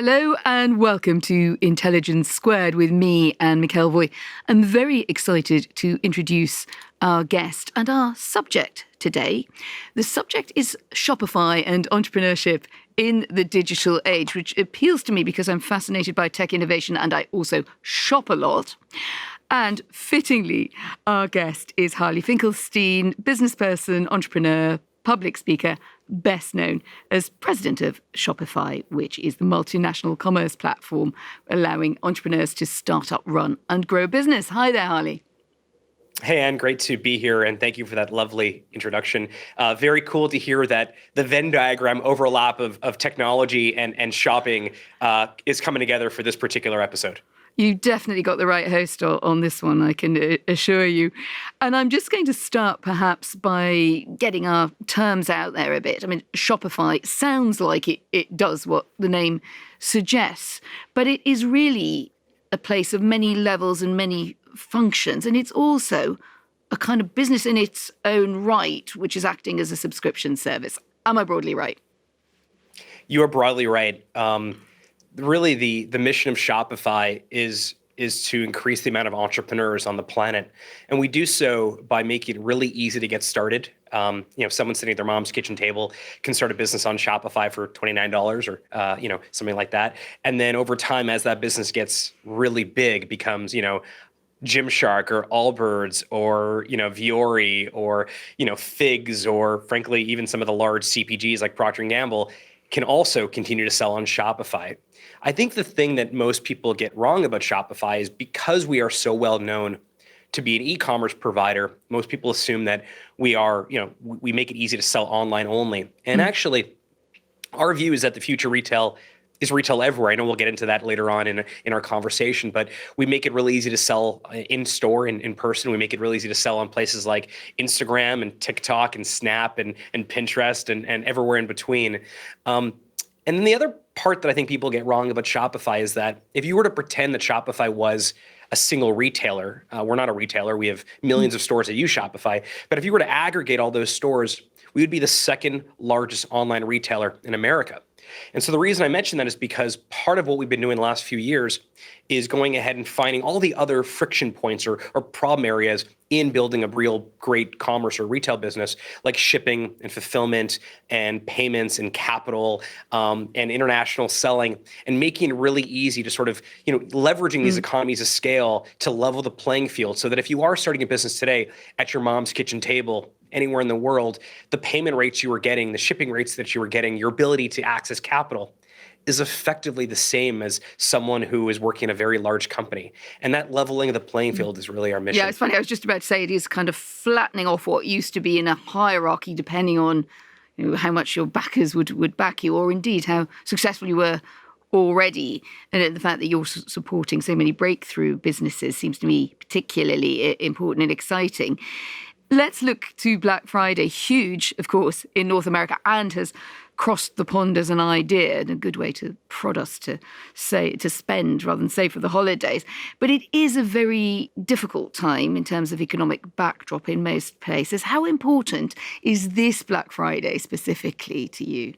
Hello and welcome to Intelligence Squared with me, Anne McElvoy. I'm very excited to introduce our guest and our subject today. The subject is Shopify and entrepreneurship in the digital age, which appeals to me because I'm fascinated by tech innovation and I also shop a lot. And fittingly, our guest is Harley Finkelstein, businessperson, entrepreneur, public speaker, best known as president of Shopify, which is the multinational commerce platform allowing entrepreneurs to start up, run and grow a business. Hi there, Harley. Hey, Anne, great to be here, and thank you for that lovely introduction. Very cool to hear that the Venn diagram overlap of technology and shopping is coming together for this particular episode. You definitely got the right host on this one, I can assure you. And I'm just going to start perhaps by getting our terms out there a bit. I mean, Shopify sounds like it does what the name suggests, but it is really a place of many levels and many functions. And it's also a kind of business in its own right, which is acting as a subscription service. Am I broadly right? You are broadly right. Really, the mission of Shopify is to increase the amount of entrepreneurs on the planet. And we do so by making it really easy to get started. Someone sitting at their mom's kitchen table can start a business on Shopify for $29 or, something like that. And then over time, as that business gets really big, becomes, Gymshark or Allbirds or, Vuori or, Figs or frankly, even some of the large CPGs like Procter & Gamble can also continue to sell on Shopify. I think the thing that most people get wrong about Shopify is because we are so well known to be an e-commerce provider, most people assume that we are, we make it easy to sell online only. And actually, our view is that the future retail is retail everywhere. I know we'll get into that later on in our conversation, but we make it really easy to sell in store and in person. We make it really easy to sell on places like Instagram and TikTok and Snap and Pinterest and everywhere in between. And then the other part that I think people get wrong about Shopify is that if you were to pretend that Shopify was a single retailer, we're not a retailer, we have millions of stores that use Shopify, but if you were to aggregate all those stores, we would be the second largest online retailer in America. And so the reason I mention that is because part of what we've been doing the last few years is going ahead and finding all the other friction points or problem areas in building a real great commerce or retail business, like shipping and fulfillment and payments and capital and international selling, and making it really easy to sort of, leveraging these economies of scale to level the playing field so that if you are starting a business today at your mom's kitchen table, anywhere in the world, the payment rates you were getting, the shipping rates that you were getting, your ability to access capital is effectively the same as someone who is working in a very large company. And that leveling of the playing field is really our mission. Yeah, it's funny. I was just about to say it is kind of flattening off what used to be in a hierarchy depending on how much your backers would back you or indeed how successful you were already. And the fact that you're supporting so many breakthrough businesses seems to me particularly important and exciting. Let's look to Black Friday, huge, of course, in North America and has crossed the pond as an idea and a good way to prod us to spend rather than save for the holidays. But it is a very difficult time in terms of economic backdrop in most places. How important is this Black Friday specifically to you?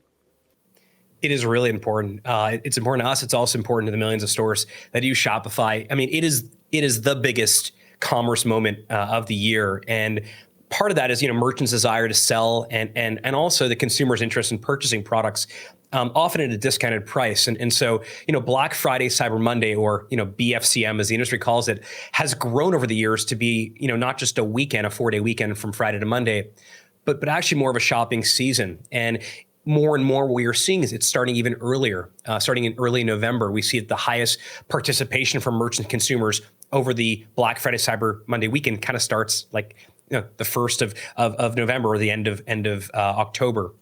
It is really important. It's important to us. It's also important to the millions of stores that use Shopify. I mean, it is the biggest commerce moment of the year. And part of that is, merchants' desire to sell and also the consumer's interest in purchasing products, often at a discounted price. And so, Black Friday, Cyber Monday, or, BFCM, as the industry calls it, has grown over the years to be, not just a weekend, a 4-day weekend from Friday to Monday, but actually more of a shopping season. And more and more what we are seeing is it's starting even earlier, starting in early November. We see the highest participation from merchant consumers over the Black Friday, Cyber Monday weekend kind of starts like the 1st of November or the end of October.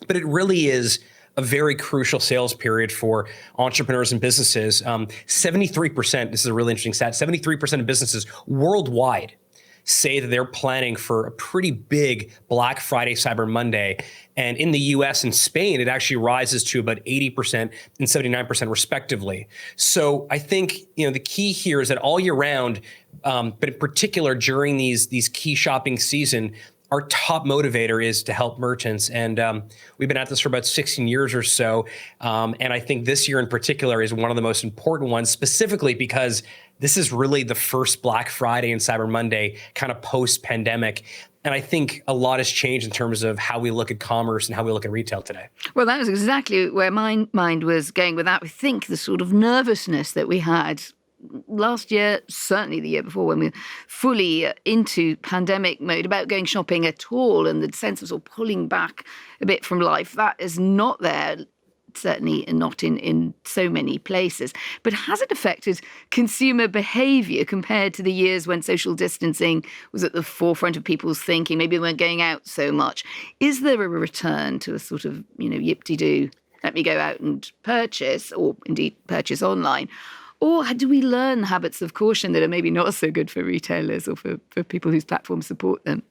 But it really is a very crucial sales period for entrepreneurs and businesses. 73%, this is a really interesting stat, 73% of businesses worldwide say that they're planning for a pretty big Black Friday, Cyber Monday. And in the US and Spain, it actually rises to about 80% and 79% respectively. So I think, the key here is that all year round, but in particular during these key shopping season, our top motivator is to help merchants. And we've been at this for about 16 years or so. And I think this year in particular is one of the most important ones, specifically because this is really the first Black Friday and Cyber Monday kind of post-pandemic. And I think a lot has changed in terms of how we look at commerce and how we look at retail today. Well, that was exactly where my mind was going with that. I think the sort of nervousness that we had last year, certainly the year before, when we were fully into pandemic mode about going shopping at all, and the sense of sort of pulling back a bit from life, that is not there. Certainly not in so many places. But has it affected consumer behaviour compared to the years when social distancing was at the forefront of people's thinking? Maybe they weren't going out so much. Is there a return to a sort of, yip-de-doo, let me go out and purchase, or indeed purchase online? Or do we learn habits of caution that are maybe not so good for retailers or for people whose platforms support them?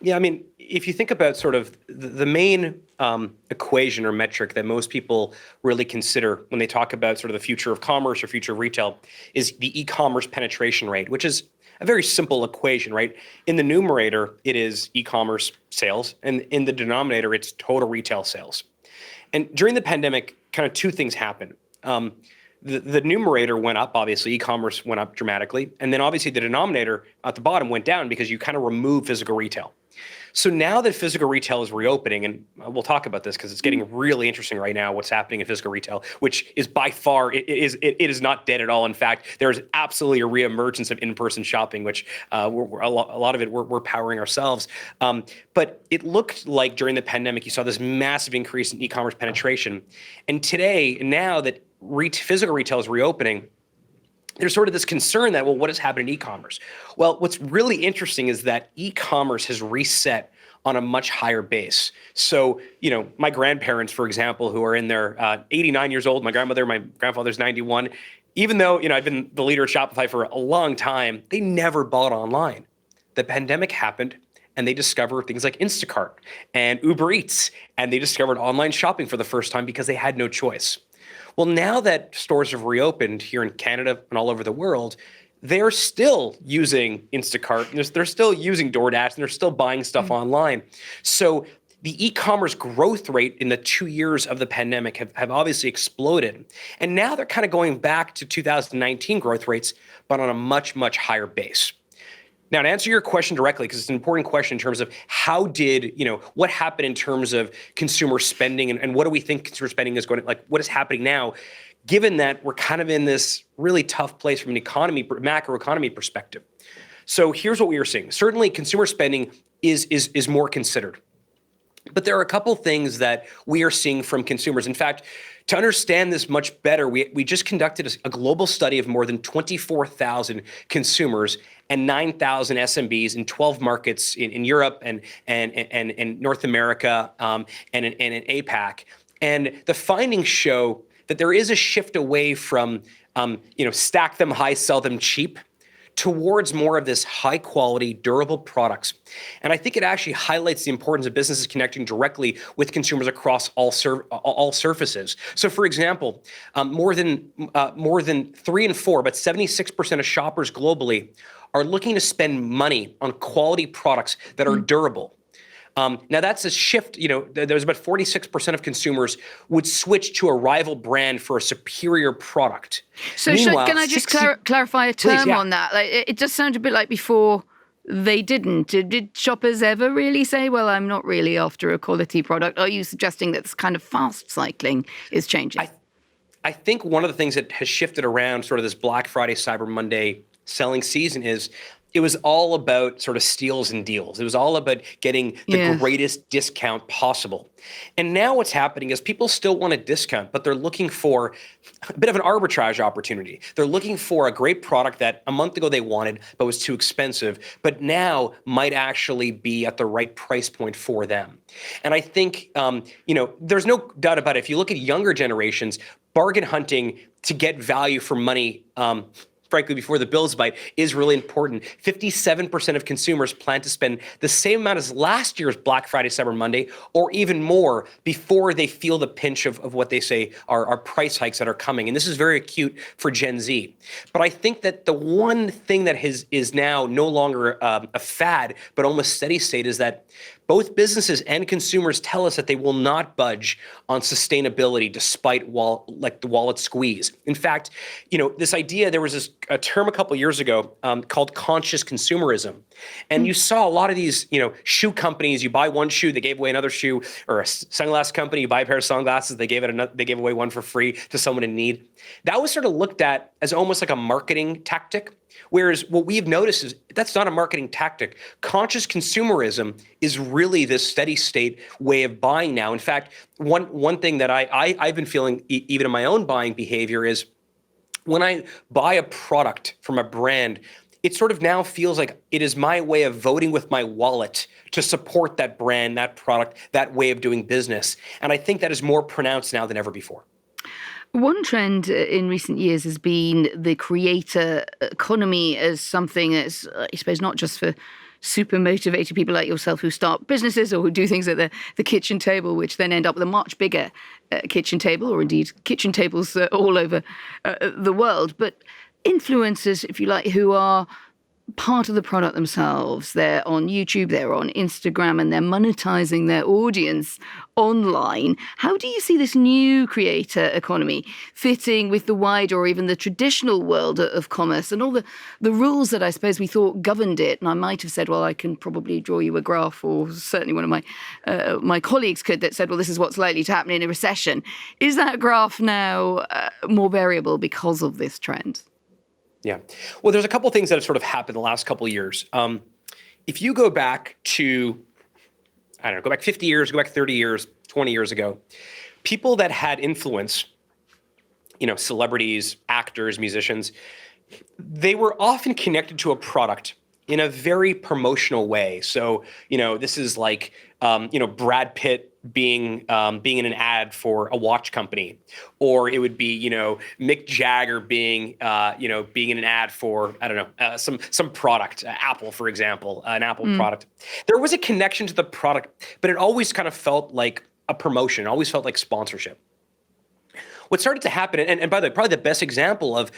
Yeah, I mean, if you think about sort of the main equation or metric that most people really consider when they talk about sort of the future of commerce or future of retail is the e-commerce penetration rate, which is a very simple equation, right? In the numerator, it is e-commerce sales, and in the denominator, it's total retail sales. And during the pandemic, kind of two things happened. The numerator went up, obviously, e-commerce went up dramatically. And then obviously the denominator at the bottom went down because you kind of remove physical retail. So now that physical retail is reopening, and we'll talk about this because it's getting really interesting right now, what's happening in physical retail, which is by far, it is not dead at all. In fact, there's absolutely a reemergence of in-person shopping, which a lot of it we're powering ourselves. But it looked like during the pandemic, you saw this massive increase in e-commerce penetration. And today, now that physical retail is reopening, there's sort of this concern that, well, what has happened in e-commerce? Well, what's really interesting is that e-commerce has reset on a much higher base. So, my grandparents, for example, who are in their 89 years old, my grandfather's 91, even though, I've been the leader of Shopify for a long time, they never bought online. The pandemic happened and they discovered things like Instacart and Uber Eats, and they discovered online shopping for the first time because they had no choice. Well, now that stores have reopened here in Canada and all over the world, they're still using Instacart, and they're still using DoorDash, and they're still buying stuff online. So the e-commerce growth rate in the 2 years of the pandemic have obviously exploded. And now they're kind of going back to 2019 growth rates, but on a much, much higher base. Now, to answer your question directly, because it's an important question in terms of what happened in terms of consumer spending and what do we think consumer spending is going to, what is happening now, given that we're kind of in this really tough place from an macroeconomy perspective. So here's what we are seeing. Certainly, consumer spending is more considered. But there are a couple things that we are seeing from consumers. In fact, to understand this much better, we just conducted a global study of more than 24,000 consumers and 9,000 SMBs in 12 markets in Europe and North America and in APAC. And the findings show that there is a shift away from stack them high, sell them cheap, towards more of this high quality, durable products. And I think it actually highlights the importance of businesses connecting directly with consumers across all surfaces. So for example, more than 3 in 4, but 76% of shoppers globally are looking to spend money on quality products that are durable. Now that's a shift. There's about 46% of consumers would switch to a rival brand for a superior product. So can I just clarify a term on that? It just sounds a bit like before they didn't. Did shoppers ever really say, well, I'm not really after a quality product? Are you suggesting that this kind of fast cycling is changing? I think one of the things that has shifted around sort of this Black Friday, Cyber Monday selling season is it was all about sort of steals and deals. It was all about getting the greatest discount possible. And now what's happening is people still want a discount, but they're looking for a bit of an arbitrage opportunity. They're looking for a great product that a month ago they wanted, but was too expensive, but now might actually be at the right price point for them. And I think, there's no doubt about it. If you look at younger generations, bargain hunting to get value for money frankly, before the bills bite, is really important. 57% of consumers plan to spend the same amount as last year's Black Friday, Cyber Monday, or even more before they feel the pinch of what they say are price hikes that are coming. And this is very acute for Gen Z. But I think that the one thing that is now no longer a fad, but almost steady state, is that both businesses and consumers tell us that they will not budge on sustainability despite the wallet squeeze. In fact, this idea, there was a term a couple years ago called conscious consumerism. And you saw a lot of these, shoe companies, you buy one shoe, they gave away another shoe, or a sunglass company, you buy a pair of sunglasses, they gave away one for free to someone in need. That was sort of looked at as almost like a marketing tactic. Whereas what we've noticed is that's not a marketing tactic. Conscious consumerism is really this steady state way of buying now. In fact, one thing that I've been feeling even in my own buying behavior is when I buy a product from a brand, it sort of now feels like it is my way of voting with my wallet to support that brand, that product, that way of doing business. And I think that is more pronounced now than ever before. One trend in recent years has been the creator economy as something that's, I suppose, not just for super motivated people like yourself who start businesses or who do things at the kitchen table, which then end up with a much bigger kitchen table, or indeed kitchen tables all over the world. But influencers, if you like, who are part of the product themselves. They're on YouTube, they're on Instagram, and they're monetizing their audience online. How do you see this new creator economy fitting with the wider or even the traditional world of commerce and all the rules that I suppose we thought governed it? And I might have said, well, I can probably draw you a graph, or certainly one of my colleagues could, that said, well, this is what's likely to happen in a recession. Is that graph now more variable because of this trend? Yeah. Well, there's a couple of things that have sort of happened the last couple of years. If you go back to, go back 50 years, go back 30 years, 20 years ago, people that had influence, celebrities, actors, musicians, they were often connected to a product in a very promotional way. So, this is like, Brad Pitt being in an ad for a watch company, or it would be, Mick Jagger being in an ad for, some product, Apple, for example, an Apple product. There was a connection to the product, but it always kind of felt like a promotion. It always felt like sponsorship. What started to happen, and by the way, probably the best example of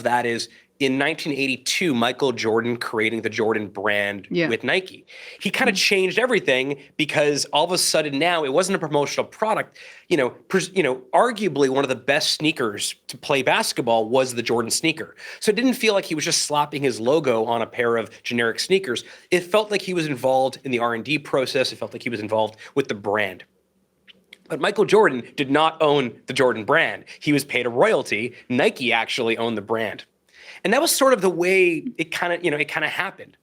that is in 1982, Michael Jordan creating the Jordan brand with Nike. He kind of changed everything because all of a sudden now it wasn't a promotional product. Arguably one of the best sneakers to play basketball was the Jordan sneaker. So it didn't feel like he was just slapping his logo on a pair of generic sneakers. It felt like he was involved in the R&D process. It felt like he was involved with the brand. But Michael Jordan did not own the Jordan brand. He was paid a royalty. Nike actually owned the brand. And that was sort of the way it kind of happened.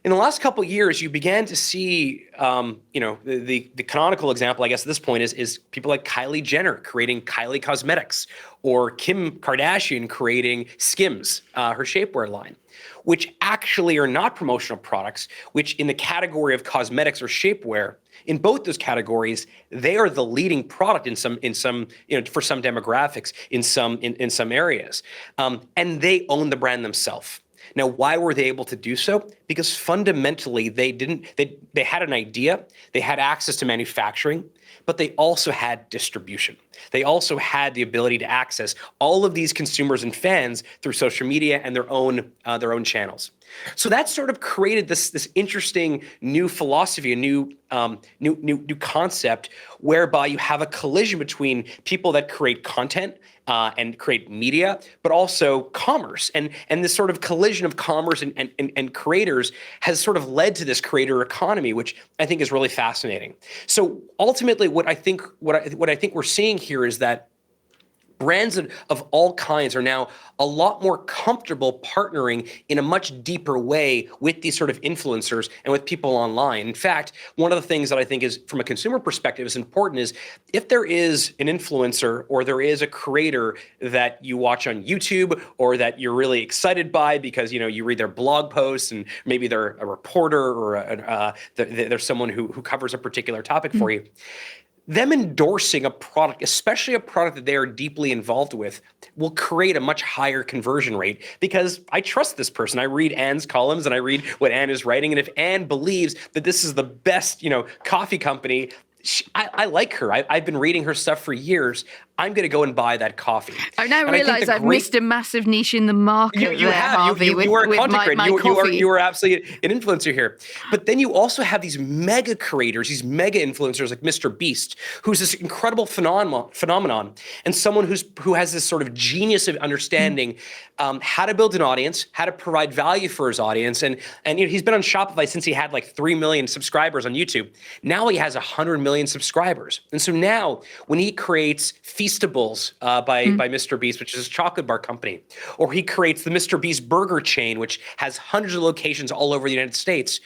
In the last couple of years, you began to see, the canonical example, I guess, at this point is people like Kylie Jenner creating Kylie Cosmetics, or Kim Kardashian creating Skims, her shapewear line, which actually are not promotional products, which in the category of cosmetics or shapewear, in both those categories, they are the leading product in some for some demographics, in some areas, and they own the brand themselves. Now, why were they able to do so? Because fundamentally, they had an idea, they had access to manufacturing, but they also had distribution. They also had the ability to access all of these consumers and fans through social media and their own channels. So that sort of created this interesting new philosophy, a new concept, whereby you have a collision between people that create content and create media, but also commerce. And this sort of collision of commerce and creators has sort of led to this creator economy, which I think is really fascinating. So ultimately, what I think we're seeing here is that brands of all kinds are now a lot more comfortable partnering in a much deeper way with these sort of influencers and with people online. In fact, one of the things that I think is, from a consumer perspective, is important is if there is an influencer or there is a creator that you watch on YouTube or that you're really excited by because you read their blog posts and maybe they're a reporter or they're someone who covers a particular topic for you. them endorsing a product, especially a product that they are deeply involved with, will create a much higher conversion rate because I trust this person. I read Anne's columns and I read what Anne is writing. And if Anne believes that this is the best, coffee company, I like her. I've been reading her stuff for years. I'm going to go and buy that coffee. I now realize I've missed a massive niche in the market. You have. Harvey, you are a content creator. You are absolutely an influencer here. But then you also have these mega creators, these mega influencers like Mr. Beast, who's this incredible phenomenon, and someone who has this sort of genius of understanding how to build an audience, how to provide value for his audience, and he's been on Shopify since he had like 3 million subscribers on YouTube. Now he has 100 million subscribers, and so now when he creates Feastables by Mr. Beast, which is a chocolate bar company, or he creates the Mr. Beast burger chain, which has hundreds of locations all over the United States,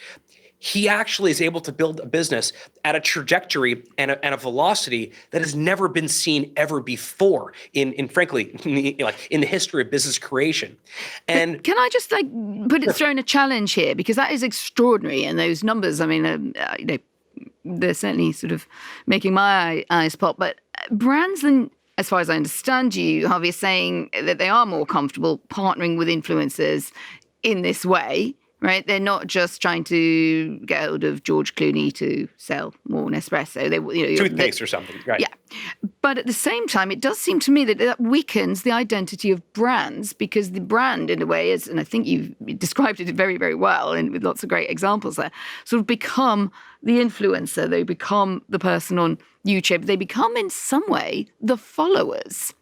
he actually is able to build a business at a trajectory and a velocity that has never been seen ever before in the history of business creation. And can I just throw in a challenge here, because that is extraordinary, and those numbers, I mean, they're certainly sort of making my eyes pop. But brands, then, as far as I understand you, Harvey, is saying that they are more comfortable partnering with influencers in this way, right? They're not just trying to get hold of George Clooney to sell more Nespresso. Toothpaste or something, right? Yeah. But at the same time, it does seem to me that weakens the identity of brands, because the brand, in a way, is, and I think you've described it very, very well, and with lots of great examples there, sort of become the influencer. They become the person on YouTube. They become, in some way, the followers.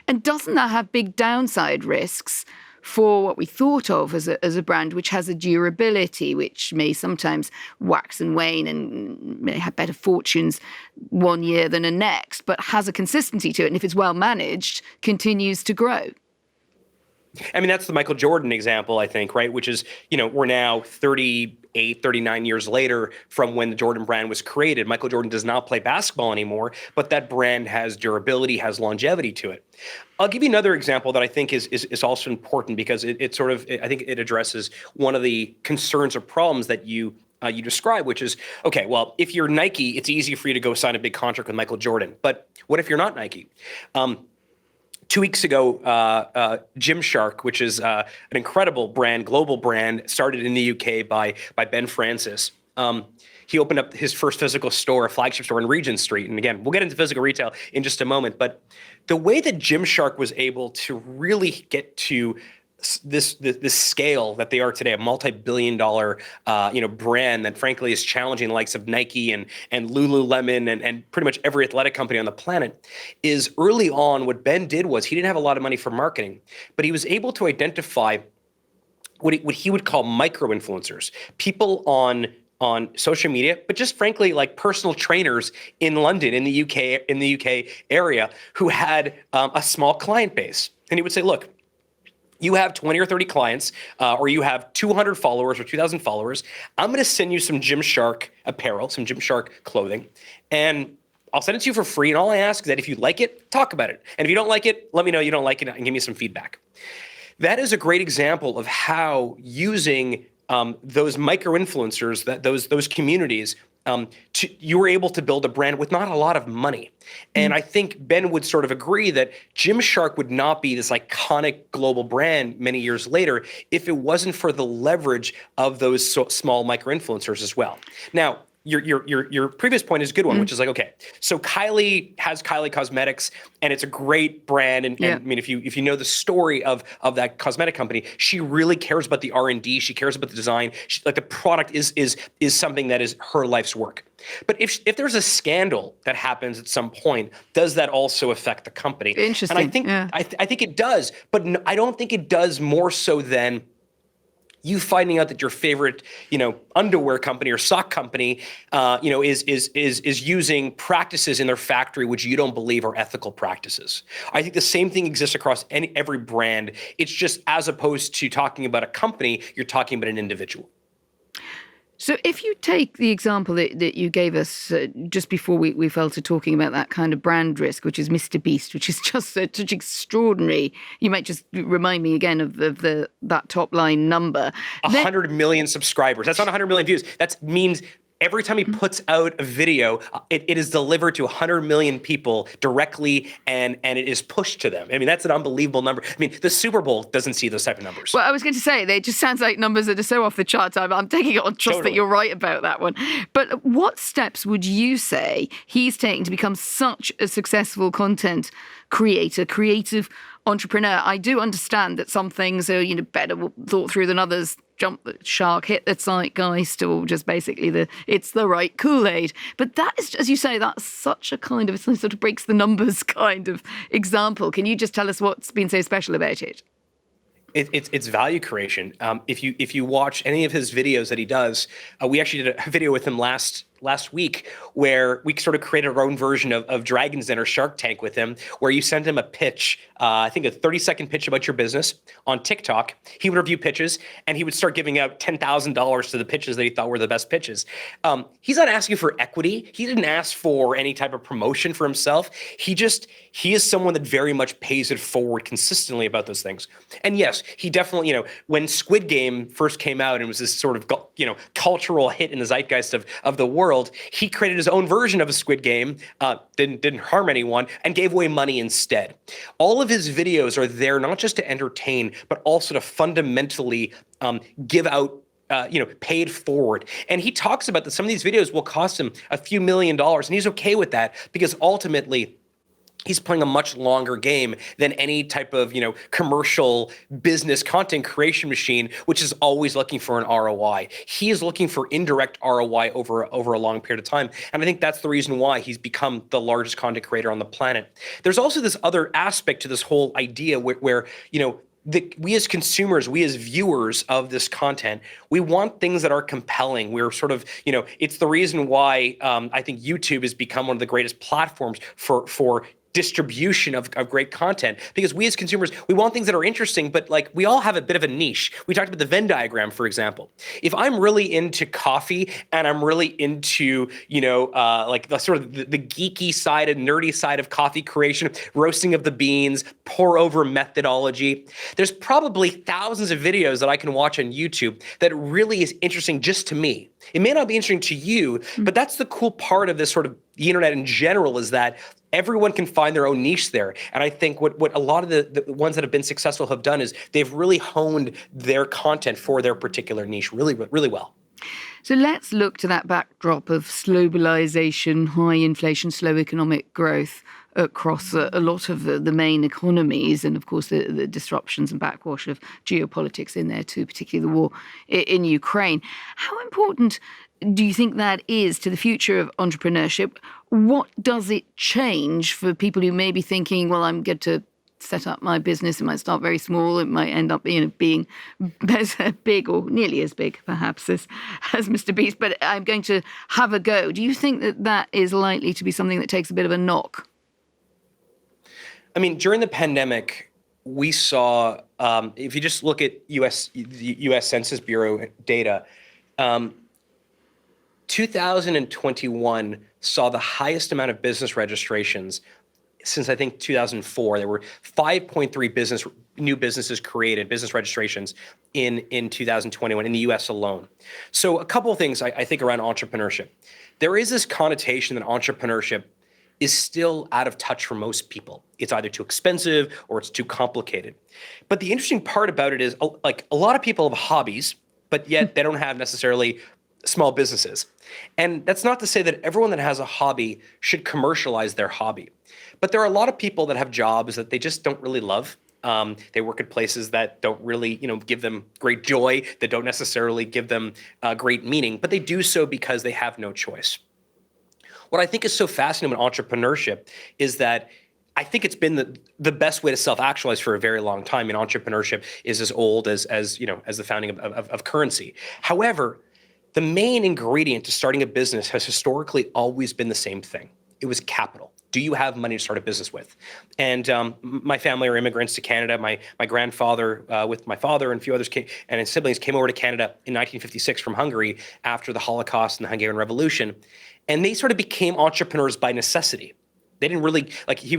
And doesn't that have big downside risks for what we thought of as a brand which has a durability, which may sometimes wax and wane and may have better fortunes one year than the next, but has a consistency to it, and if it's well managed, continues to grow? I mean, that's the Michael Jordan example, I think, right? Which is, we're now 38, 39 years later from when the Jordan brand was created. Michael Jordan does not play basketball anymore, but that brand has durability, has longevity to it. I'll give you another example that I think is also important, because it sort of, I think it addresses one of the concerns or problems that you describe, which is, okay, well, if you're Nike, it's easy for you to go sign a big contract with Michael Jordan. But what if you're not Nike? 2 weeks ago, Gymshark, which is an incredible brand, global brand, started in the UK by Ben Francis. He opened up his first physical store, a flagship store in Regent Street. And again, we'll get into physical retail in just a moment. But the way that Gymshark was able to really get to this scale that they are today, a multi-billion-dollar brand that frankly is challenging the likes of Nike and Lululemon and pretty much every athletic company on the planet, is early on what Ben did was he didn't have a lot of money for marketing, but he was able to identify what he would call micro-influencers, people on social media, but just frankly like personal trainers in London, in the UK area, who had a small client base. And he would say, look, you have 20 or 30 clients, or you have 200 followers or 2,000 followers. I'm going to send you some Gymshark apparel, some Gymshark clothing, and I'll send it to you for free. And all I ask is that if you like it, talk about it. And if you don't like it, let me know you don't like it and give me some feedback. That is a great example of how using those micro-influencers, those communities, you were able to build a brand with not a lot of money. And I think Ben would sort of agree that Gymshark would not be this iconic global brand many years later if it wasn't for the leverage of those small micro-influencers as well. Now, your previous point is a good one, which is like, okay, so Kylie has Kylie Cosmetics, and it's a great brand. And I mean, if you know the story of that cosmetic company, she really cares about the R&D. She cares about the design. The product is something that is her life's work. But if there's a scandal that happens at some point, does that also affect the company? Interesting. And I think it does, but I don't think it does more so than you finding out that your favorite, underwear company or sock company, is using practices in their factory which you don't believe are ethical practices. I think the same thing exists across every brand. It's just, as opposed to talking about a company, you're talking about an individual. So if you take the example that you gave us just before we fell to talking about that kind of brand risk, which is Mr. Beast, which is just such extraordinary. You might just remind me again of that top line number. 100 million subscribers. That's not 100 million views. That means Every time he puts out a video, it is delivered to 100 million people directly, and it is pushed to them. I mean, that's an unbelievable number. I mean, the Super Bowl doesn't see those type of numbers. Well, I was going to say, they just sounds like numbers that are so off the charts. I'm taking it on trust that you're right about that one. But what steps would you say he's taking to become such a successful content creator, creative entrepreneur? I do understand that some things are, better thought through than others. Jump the shark, hit the zeitgeist, or just basically it's the right Kool-Aid. But that is, as you say, that's such a kind of, it sort of breaks the numbers kind of example. Can you just tell us what's been so special about it? It's value creation. If you watch any of his videos that he does, we actually did a video with him last week where we sort of created our own version of Dragon's Den or Shark Tank with him, where you send him a pitch, I think a 30-second pitch about your business on TikTok. He would review pitches, and he would start giving out $10,000 to the pitches that he thought were the best pitches. He's not asking for equity. He didn't ask for any type of promotion for himself. He is someone that very much pays it forward consistently about those things. And yes, he definitely, when Squid Game first came out and was this sort of, cultural hit in the zeitgeist of the world, he created his own version of a Squid Game, didn't harm anyone, and gave away money instead. All of his videos are there not just to entertain, but also to fundamentally give out paid forward. And he talks about that some of these videos will cost him a few $1 million, and he's okay with that because ultimately he's playing a much longer game than any type of, commercial business content creation machine, which is always looking for an ROI. He is looking for indirect ROI over a long period of time. And I think that's the reason why he's become the largest content creator on the planet. There's also this other aspect to this whole idea where we as consumers, we as viewers of this content, we want things that are compelling. We're sort of, it's the reason why I think YouTube has become one of the greatest platforms for distribution of great content, because we as consumers, we want things that are interesting, but like we all have a bit of a niche. We talked about the Venn diagram, for example. If I'm really into coffee and I'm really into, like the sort of the geeky side and nerdy side of coffee creation, roasting of the beans, pour over methodology, there's probably thousands of videos that I can watch on YouTube that really is interesting just to me. It may not be interesting to you, but that's the cool part of this sort of the internet in general, is that everyone can find their own niche there. And I think what a lot of the ones that have been successful have done is they've really honed their content for their particular niche really, really well. So let's look to that backdrop of globalization, high inflation, slow economic growth across a lot of the main economies, and of course the disruptions and backwash of geopolitics in there too, particularly the war in Ukraine. How important do you think that is to the future of entrepreneurship? What does it change for people who may be thinking, well, I'm going to set up my business, it might start very small, it might end up being as big or nearly as big perhaps as Mr. Beast, but I'm going to have a go. Do you think that is likely to be something that takes a bit of a knock? I mean, during the pandemic, we saw, if you just look at the U.S. Census Bureau data, 2021 saw the highest amount of business registrations since I think 2004. There were 5.3 new businesses created, business registrations in 2021 in the US alone. So a couple of things I think around entrepreneurship. There is this connotation that entrepreneurship is still out of touch for most people. It's either too expensive or it's too complicated. But the interesting part about it is, like, a lot of people have hobbies, but yet they don't have necessarily small businesses. And that's not to say that everyone that has a hobby should commercialize their hobby. But there are a lot of people that have jobs that they just don't really love. They work at places that don't really, give them great joy, that don't necessarily give them great meaning, but they do so because they have no choice. What I think is so fascinating with entrepreneurship is that I think it's been the best way to self-actualize for a very long time. And entrepreneurship is as old as the founding of currency. However, the main ingredient to starting a business has historically always been the same thing. It was capital. Do you have money to start a business with? And my family are immigrants to Canada. My grandfather, with my father and a few others, and his siblings came over to Canada in 1956 from Hungary after the Holocaust and the Hungarian Revolution. And they sort of became entrepreneurs by necessity. They didn't really, he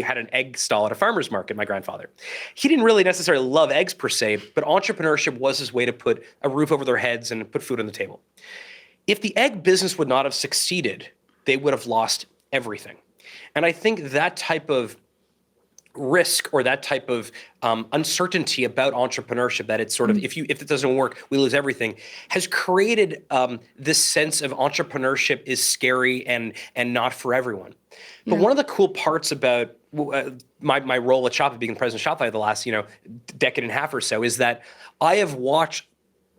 had an egg stall at a farmer's market, my grandfather. He didn't really necessarily love eggs per se, but entrepreneurship was his way to put a roof over their heads and put food on the table. If the egg business would not have succeeded, they would have lost everything. And I think that type of risk or that type of uncertainty about entrepreneurship, that it's sort of, if it doesn't work, we lose everything, has created this sense of entrepreneurship is scary and not for everyone. But one of the cool parts about my role at Shopify, being president of Shopify the last decade and a half or so, is that I have watched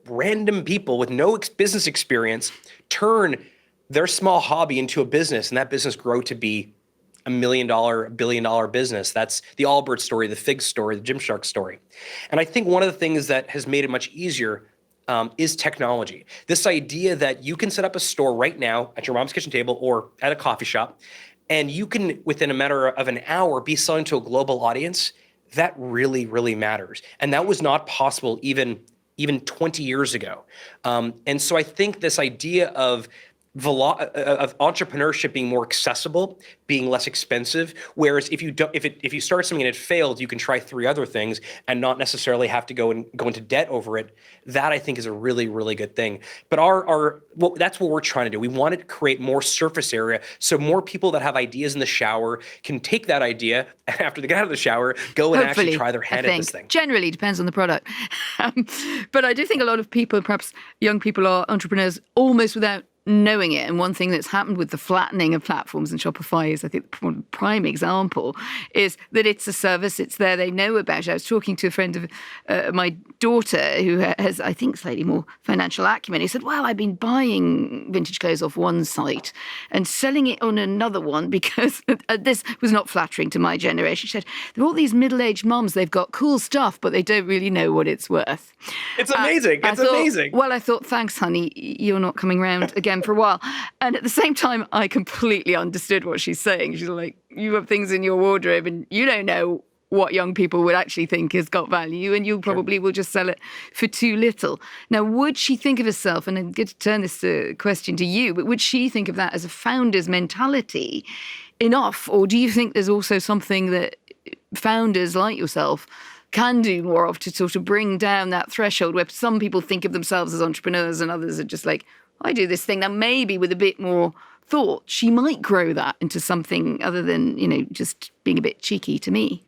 random people with no business experience turn their small hobby into a business, and that business grow to be $1 million, $1 billion business. That's the Albert story, the Fig story, the Gymshark story. And I think one of the things that has made it much easier is technology. This idea that you can set up a store right now at your mom's kitchen table or at a coffee shop, and you can, within a matter of an hour, be selling to a global audience. That really, really matters. And that was not possible even 20 years ago. And so I think this idea of entrepreneurship being more accessible, being less expensive. Whereas if you start something and it failed, you can try 3 other things and not necessarily have to go into debt over it. That I think is a really, really good thing. But that's what we're trying to do. We want to create more surface area so more people that have ideas in the shower can take that idea and after they get out of the shower, go and actually try their hand at this thing. Generally depends on the product. But I do think a lot of people, perhaps young people, are entrepreneurs almost without knowing it. And one thing that's happened with the flattening of platforms, and Shopify is, I think, one prime example, is that it's a service, it's there, they know about it. I was talking to a friend of my daughter who has, I think, slightly more financial acumen. He said, well, I've been buying vintage clothes off one site and selling it on another one because this was not flattering to my generation. She said, there are all these middle-aged mums, they've got cool stuff, but they don't really know what it's worth. It's amazing. Amazing. Well, I thought, thanks, honey, you're not coming round again for a while. And at the same time, I completely understood what she's saying. She's like, you have things in your wardrobe and you don't know what young people would actually think has got value, and you probably will just sell it for too little. Now, would she think of herself, and I'm going to turn this question to you, but would she think of that as a founder's mentality enough? Or do you think there's also something that founders like yourself can do more of to sort of bring down that threshold where some people think of themselves as entrepreneurs and others are just like, I do this thing. Now, maybe with a bit more thought, she might grow that into something other than, just being a bit cheeky to me.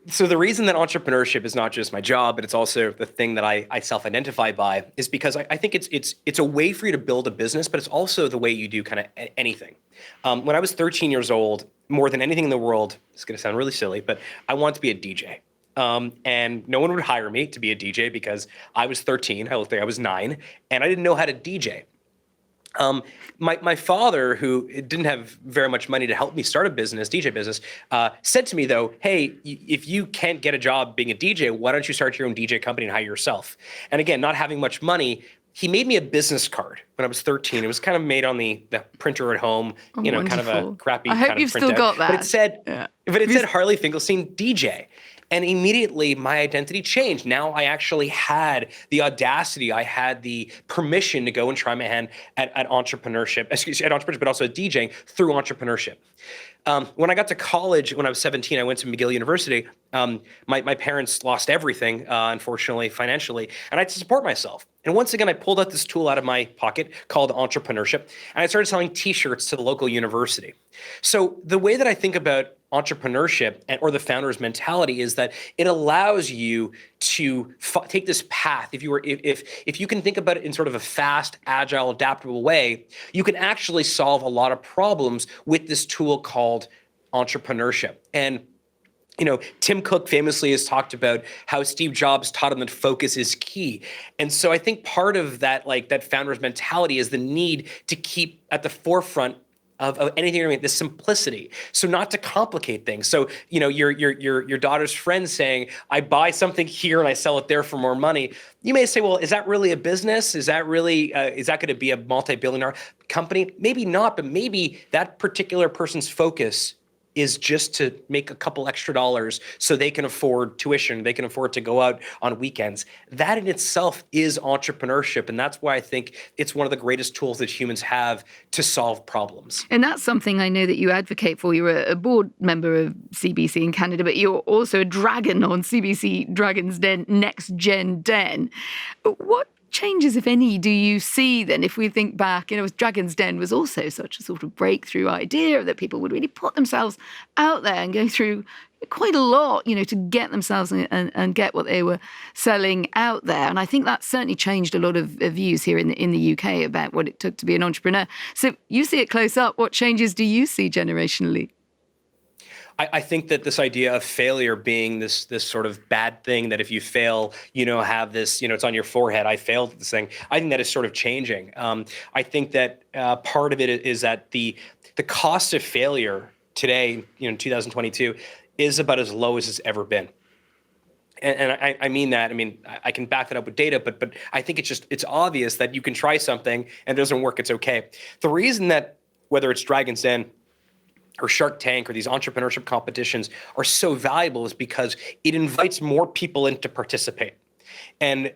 So the reason that entrepreneurship is not just my job, but it's also the thing that I self-identify by, is because I think it's a way for you to build a business, but it's also the way you do kind of anything. When I was 13 years old, more than anything in the world, it's going to sound really silly, but I wanted to be a DJ. And no one would hire me to be a DJ because I was 13, I looked like I was 9, and I didn't know how to DJ. My father, who didn't have very much money to help me start a business, DJ business, said to me though, hey, if you can't get a job being a DJ, why don't you start your own DJ company and hire yourself? And again, not having much money, he made me a business card when I was 13. It was kind of made on the printer at home, wonderful. Kind of a crappy I hope kind of you've printout. still got that. But it said Harley Finkelstein DJ. And immediately my identity changed. Now I actually had the audacity, I had the permission to go and try my hand at entrepreneurship, but also at DJing through entrepreneurship. When I got to college, when I was 17, I went to McGill University. My parents lost everything, unfortunately, financially, and I had to support myself. And once again, I pulled out this tool out of my pocket called entrepreneurship, and I started selling T-shirts to the local university. So the way that I think about entrepreneurship or the founder's mentality is that it allows you to take this path. If you can think about it in sort of a fast, agile, adaptable way, you can actually solve a lot of problems with this tool called entrepreneurship. And Tim Cook famously has talked about how Steve Jobs taught him that focus is key. And so I think part of that, that founder's mentality is the need to keep at the forefront of anything you're doing, the simplicity. So not to complicate things. So, your daughter's friend saying, I buy something here and I sell it there for more money. You may say, well, is that really a business? Is that really, is that going to be a multi-billion-dollar company? Maybe not, but maybe that particular person's focus is just to make a couple extra dollars so they can afford tuition, they can afford to go out on weekends. That in itself is entrepreneurship, and that's why I think it's one of the greatest tools that humans have to solve problems. And that's something I know that you advocate for. You're a board member of CBC in Canada, but you're also a dragon on CBC Dragon's Den, Next Gen Den. What changes, if any, do you see then? If we think back, Dragon's Den was also such a sort of breakthrough idea that people would really put themselves out there and go through quite a lot, to get themselves and get what they were selling out there. And I think that certainly changed a lot of views here in the UK about what it took to be an entrepreneur. So you see it close up. What changes do you see generationally? I think that this idea of failure being this sort of bad thing, that if you fail, have this, it's on your forehead, I failed at this thing. I think that is sort of changing. I think that part of it is that the cost of failure today, in 2022, is about as low as it's ever been. And I mean that. I can back that up with data, but I think it's obvious that you can try something and it doesn't work, it's okay. The reason that whether it's Dragon's Den or Shark Tank or these entrepreneurship competitions are so valuable is because it invites more people in to participate. And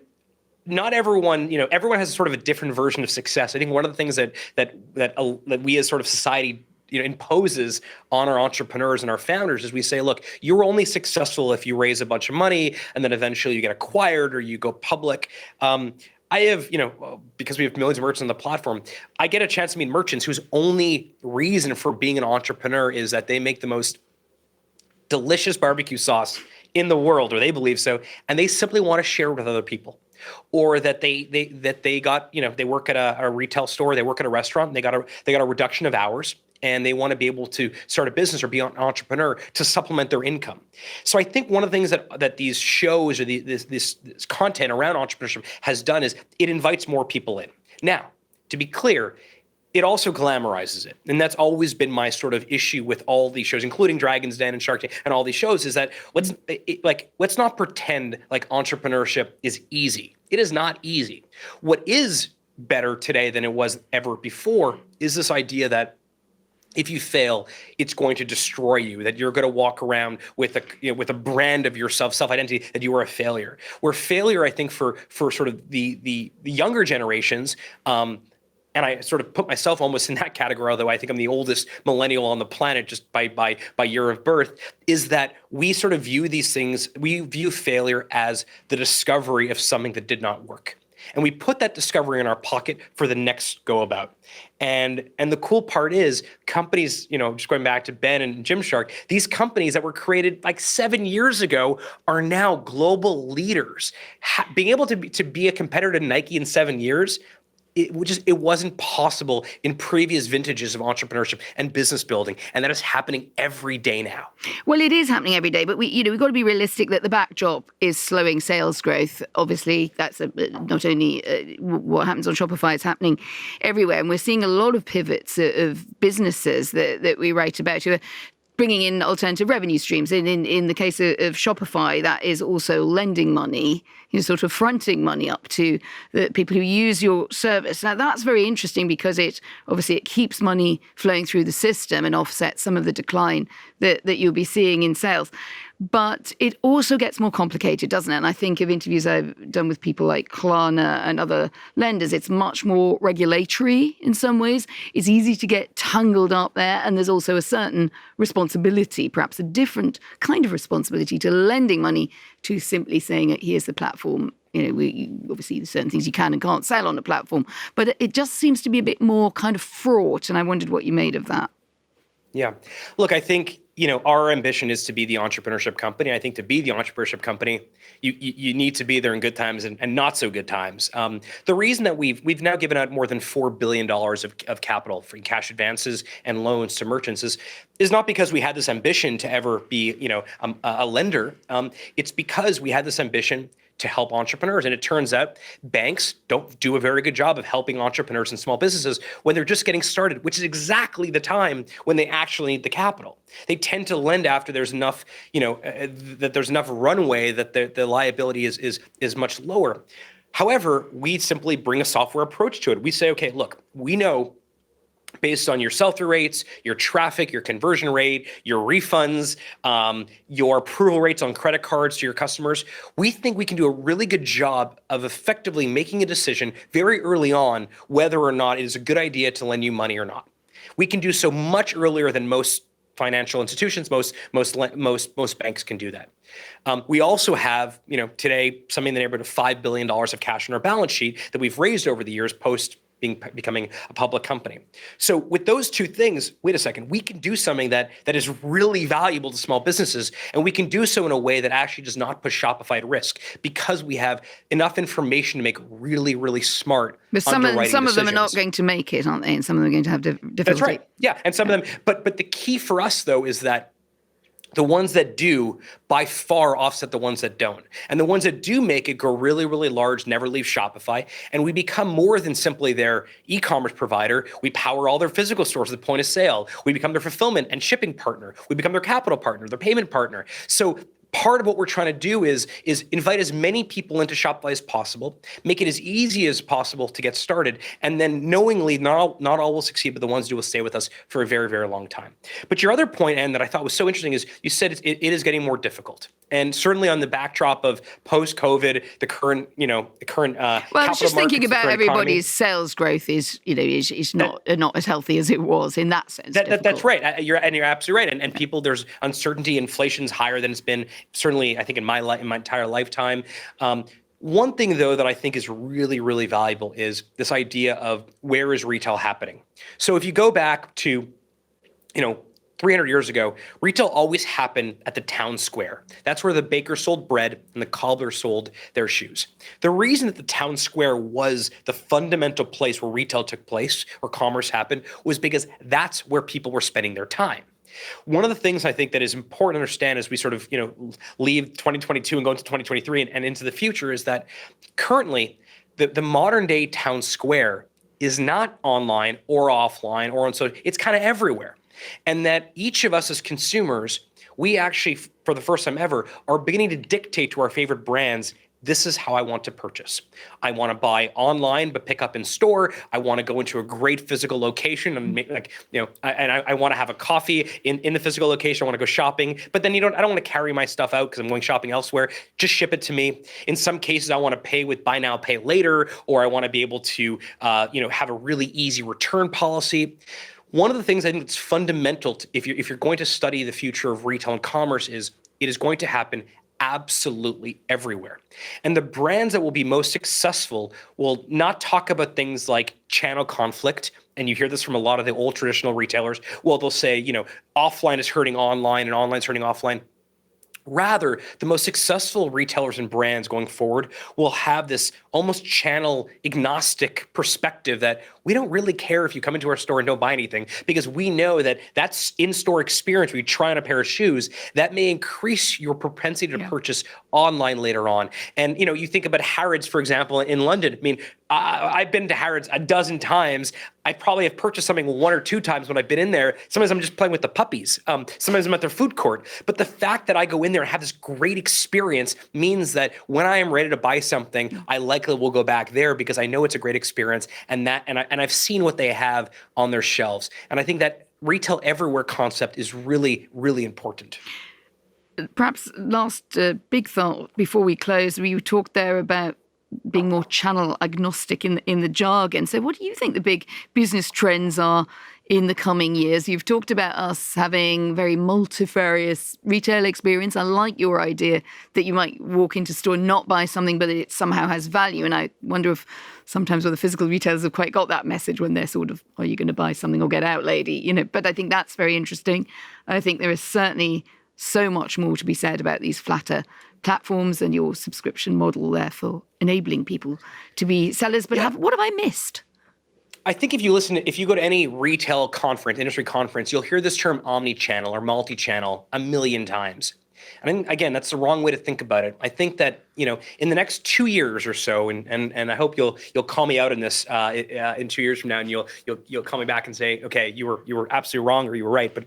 not everyone, everyone has sort of a different version of success. I think one of the things that we as sort of society imposes on our entrepreneurs and our founders is we say, look, you're only successful if you raise a bunch of money and then eventually you get acquired or you go public. I have, because we have millions of merchants on the platform, I get a chance to meet merchants whose only reason for being an entrepreneur is that they make the most delicious barbecue sauce in the world, or they believe so, and they simply want to share with other people. Or that they got, they work at a retail store, they work at a restaurant, and they got a reduction of hours, and they want to be able to start a business or be an entrepreneur to supplement their income. So I think one of the things that these shows or this content around entrepreneurship has done is it invites more people in. Now, to be clear, it also glamorizes it. And that's always been my sort of issue with all these shows, including Dragon's Den and Shark Tank and all these shows, is that let's not pretend like entrepreneurship is easy. It is not easy. What is better today than it was ever before is this idea that if you fail, it's going to destroy you, that you're going to walk around with a brand of yourself, self-identity, that you are a failure. Where failure, I think, for sort of the younger generations, and I sort of put myself almost in that category, although I think I'm the oldest millennial on the planet just by year of birth, is that we sort of view these things, we view failure as the discovery of something that did not work. And we put that discovery in our pocket for the next go about. And the cool part is companies, just going back to Ben and Gymshark, these companies that were created like 7 years ago are now global leaders. Being able to be a competitor to Nike in 7 years, it wasn't possible in previous vintages of entrepreneurship and business building, and that is happening every day now. Well, it is happening every day, but we've got to be realistic that the backdrop is slowing sales growth. Obviously, that's not only what happens on Shopify; it's happening everywhere, and we're seeing a lot of pivots of businesses that we write about who are bringing in alternative revenue streams. In the case of Shopify, that is also lending money, sort of fronting money up to the people who use your service. Now, that's very interesting because it keeps money flowing through the system and offsets some of the decline that you'll be seeing in sales. But it also gets more complicated, doesn't it? And I think of interviews I've done with people like Klarna and other lenders, it's much more regulatory in some ways. It's easy to get tangled up there. And there's also a certain responsibility, perhaps a different kind of responsibility to lending money to simply saying, here's the platform. Obviously, there's certain things you can and can't sell on a platform. But it just seems to be a bit more kind of fraught. And I wondered what you made of that. Yeah. Look, I think, our ambition is to be the entrepreneurship company. I think to be the entrepreneurship company, you need to be there in good times and not so good times. The reason that we've now given out more than $4 billion of capital for cash advances and loans to merchants is not because we had this ambition to ever be, a lender. It's because we had this ambition to help entrepreneurs. And it turns out banks don't do a very good job of helping entrepreneurs and small businesses when they're just getting started, which is exactly the time when they actually need the capital. They tend to lend after there's enough, that there's enough runway that the liability is much lower. However, we simply bring a software approach to it. We say, okay, look, we know based on your sell-through rates, your traffic, your conversion rate, your refunds, your approval rates on credit cards to your customers, we think we can do a really good job of effectively making a decision very early on whether or not it is a good idea to lend you money or not. We can do so much earlier than most financial institutions, most banks can do that. We also have, today something in the neighborhood of $5 billion of cash on our balance sheet that we've raised over the years post becoming a public company. So with those two things, wait a second, we can do something that is really valuable to small businesses, and we can do so in a way that actually does not put Shopify at risk because we have enough information to make really, really smart underwriting decisions. Some of them are not going to make it, aren't they? And some of them are going to have difficulty. That's right. Yeah, and some of them. But the key for us, though, is that the ones that do by far offset the ones that don't. And the ones that do make it go really, really large, never leave Shopify. And we become more than simply their e-commerce provider. We power all their physical stores at the point of sale. We become their fulfillment and shipping partner. We become their capital partner, their payment partner. So part of what we're trying to do is invite as many people into Shopify as possible, make it as easy as possible to get started, and then knowingly, not all will succeed, but the ones who will stay with us for a very, very long time. But your other point, Anne, that I thought was so interesting is you said it is getting more difficult. And certainly on the backdrop of post-COVID, the current well, I was just thinking about everybody's sales growth is not as healthy as it was in that sense. That's right. You're absolutely right. And people, there's uncertainty. Inflation's higher than it's been certainly, I think, in my entire lifetime. One thing, though, that I think is really, really valuable is this idea of where is retail happening. So if you go back to, 300 years ago, retail always happened at the town square. That's where the baker sold bread and the cobbler sold their shoes. The reason that the town square was the fundamental place where retail took place, where commerce happened, was because that's where people were spending their time. One of the things I think that is important to understand as we sort of, leave 2022 and go into 2023 and into the future is that currently the modern day town square is not online or offline or on social. It's kind of everywhere. And that each of us as consumers, we actually, for the first time ever, are beginning to dictate to our favorite brands, this is how I want to purchase. I want to buy online, but pick up in store. I want to go into a great physical location and make I want to have a coffee in the physical location. I want to go shopping, but then I don't want to carry my stuff out because I'm going shopping elsewhere. Just ship it to me. In some cases, I want to pay with buy now, pay later, or I want to be able to, have a really easy return policy. One of the things I think that's fundamental if you're going to study the future of retail and commerce is it is going to happen absolutely everywhere. And the brands that will be most successful will not talk about things like channel conflict. And you hear this from a lot of the old traditional retailers. Well, they'll say, offline is hurting online and online is hurting offline. Rather, the most successful retailers and brands going forward will have this almost channel agnostic perspective that we don't really care if you come into our store and don't buy anything because we know that that's in-store experience where you try on a pair of shoes that may increase your propensity to purchase online later on. And, you think about Harrods, for example, in London. I mean, I've been to Harrods a dozen times. I probably have purchased something one or two times when I've been in there. Sometimes I'm just playing with the puppies. Sometimes I'm at their food court. But the fact that I go in there and have this great experience means that when I am ready to buy something, I likely will go back there because I know it's a great experience and I've seen what they have on their shelves. And I think that retail everywhere concept is really, really important. Perhaps last big thought before we close, you talked there about being more channel agnostic in the jargon. So what do you think the big business trends are in the coming years? You've talked about us having very multifarious retail experience. I like your idea that you might walk into a store and not buy something, but it somehow has value. And I wonder if sometimes the physical retailers have quite got that message when they're sort of, are you going to buy something or get out, lady? But I think that's very interesting. I think there is certainly so much more to be said about these flatter platforms and your subscription model there for enabling people to be sellers. But what have I missed? I think if you go to any retail conference, industry conference, you'll hear this term omni-channel or multi-channel a million times. And again, that's the wrong way to think about it. I think that, in the next 2 years or so, and I hope you'll call me out on this in 2 years from now, and you'll call me back and say, okay, you were absolutely wrong or you were right. But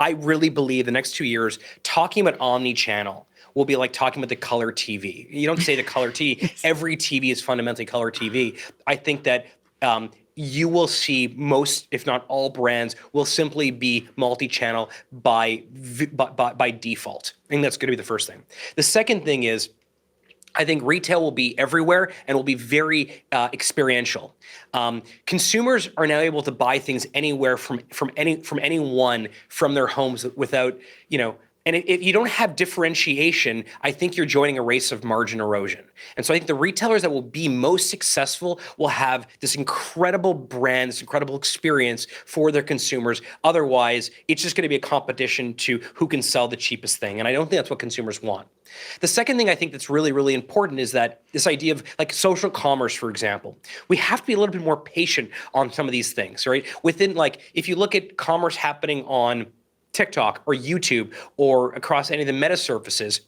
I really believe the next 2 years talking about omni-channel will be like talking about the color TV. You don't say the color TV. Every TV is fundamentally color TV. I think that you will see most, if not all brands, will simply be multi-channel by default. I think that's going to be the first thing. The second thing is, I think retail will be everywhere and will be very experiential. Consumers are now able to buy things anywhere from anyone from their homes without, and if you don't have differentiation, I think you're joining a race of margin erosion. And so I think the retailers that will be most successful will have this incredible brand, this incredible experience for their consumers. Otherwise, it's just going to be a competition to who can sell the cheapest thing. And I don't think that's what consumers want. The second thing I think that's really, really important is that this idea of like social commerce, for example, we have to be a little bit more patient on some of these things, right? Within if you look at commerce happening on TikTok or YouTube or across any of the meta surfaces,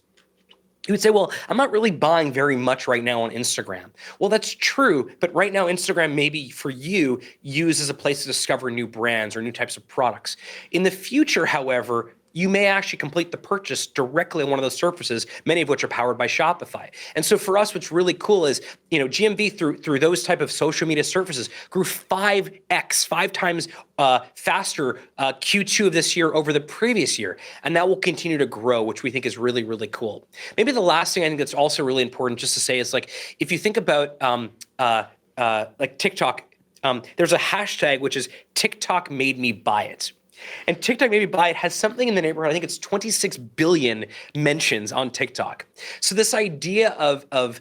you would say, well, I'm not really buying very much right now on Instagram. Well, that's true, but right now Instagram maybe for you used as a place to discover new brands or new types of products. In the future, however, you may actually complete the purchase directly on one of those surfaces, many of which are powered by Shopify. And so for us, what's really cool is, GMV through those type of social media surfaces grew 5x, 5 times faster Q2 of this year over the previous year. And that will continue to grow, which we think is really, really cool. Maybe the last thing I think that's also really important just to say is if you think about TikTok, there's a hashtag, which is TikTok made me buy it. And TikTok Made Me Buy It has something in the neighborhood, I think it's 26 billion mentions on TikTok. So this idea of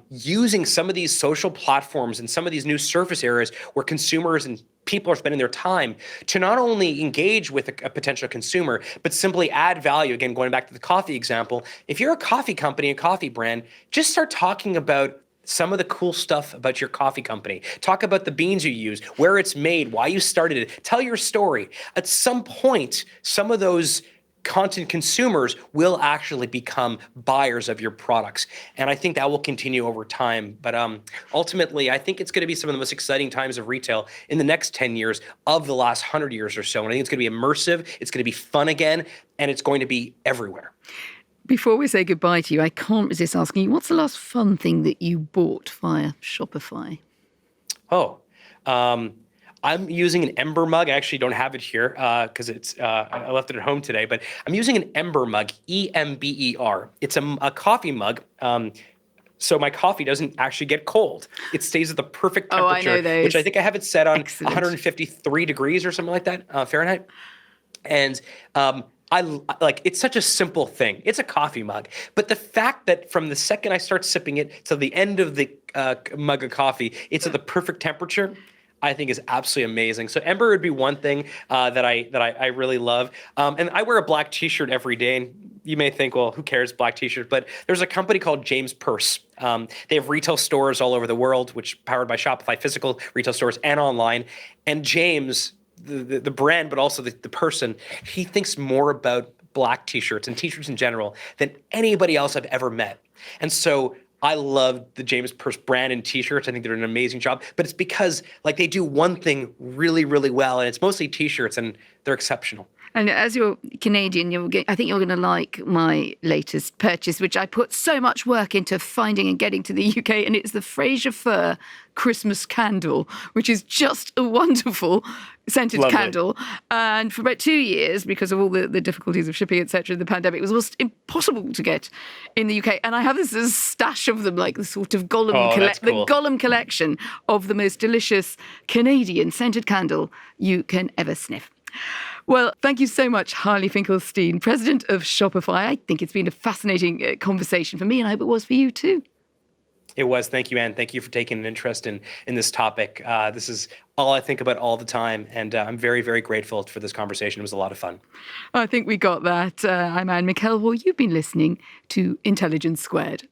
using some of these social platforms and some of these new surface areas where consumers and people are spending their time to not only engage with a potential consumer, but simply add value. Again, going back to the coffee example, if you're a coffee company, a coffee brand, just start talking about some of the cool stuff about your coffee company. Talk about the beans you use, where it's made, why you started it. Tell your story. At some point, some of those content consumers will actually become buyers of your products. And I think that will continue over time. But ultimately, I think it's going to be some of the most exciting times of retail in the next 10 years of the last 100 years or so. And I think it's going to be immersive, it's going to be fun again, and it's going to be everywhere. Before we say goodbye to you, I can't resist asking you, what's the last fun thing that you bought via Shopify? I'm using an Ember mug. I actually don't have it here because I left it at home today, but I'm using an Ember mug, EMBER. It's a coffee mug. So my coffee doesn't actually get cold. It stays at the perfect temperature, I know those. which I think I have it set on Excellent. 153 degrees or something like that, Fahrenheit. And it's such a simple thing. It's a coffee mug, but the fact that from the second I start sipping it to the end of the mug of coffee, it's at the perfect temperature, I think is absolutely amazing. So Ember would be one thing that I really love. And I wear a black t-shirt every day. And you may think, well, who cares, black t-shirt? But there's a company called James Purse. They have retail stores all over the world, which powered by Shopify, physical retail stores and online. And James, the brand, but also the person, he thinks more about black t-shirts and t-shirts in general than anybody else I've ever met. And so I love the James Purse brand and t-shirts. I think they're an amazing job, but it's because they do one thing really, really well, and it's mostly t-shirts, and they're exceptional. And as you're Canadian, I think you're going to like my latest purchase, which I put so much work into finding and getting to the UK, and it's the Fraser Fir Christmas candle, which is just a wonderful scented candle. And for about 2 years, because of all the difficulties of shipping, etc., the pandemic, it was almost impossible to get in the UK. And I have this stash of them, like the sort of Gollum, the Gollum collection of the most delicious Canadian scented candle you can ever sniff. Well, thank you so much, Harley Finkelstein, president of Shopify. I think it's been a fascinating conversation for me, and I hope it was for you too. It was. Thank you, Anne. Thank you for taking an interest in this topic. This is all I think about all the time, and I'm very, very grateful for this conversation. It was a lot of fun. I think we got that. I'm Anne McElvoy. You've been listening to Intelligence Squared.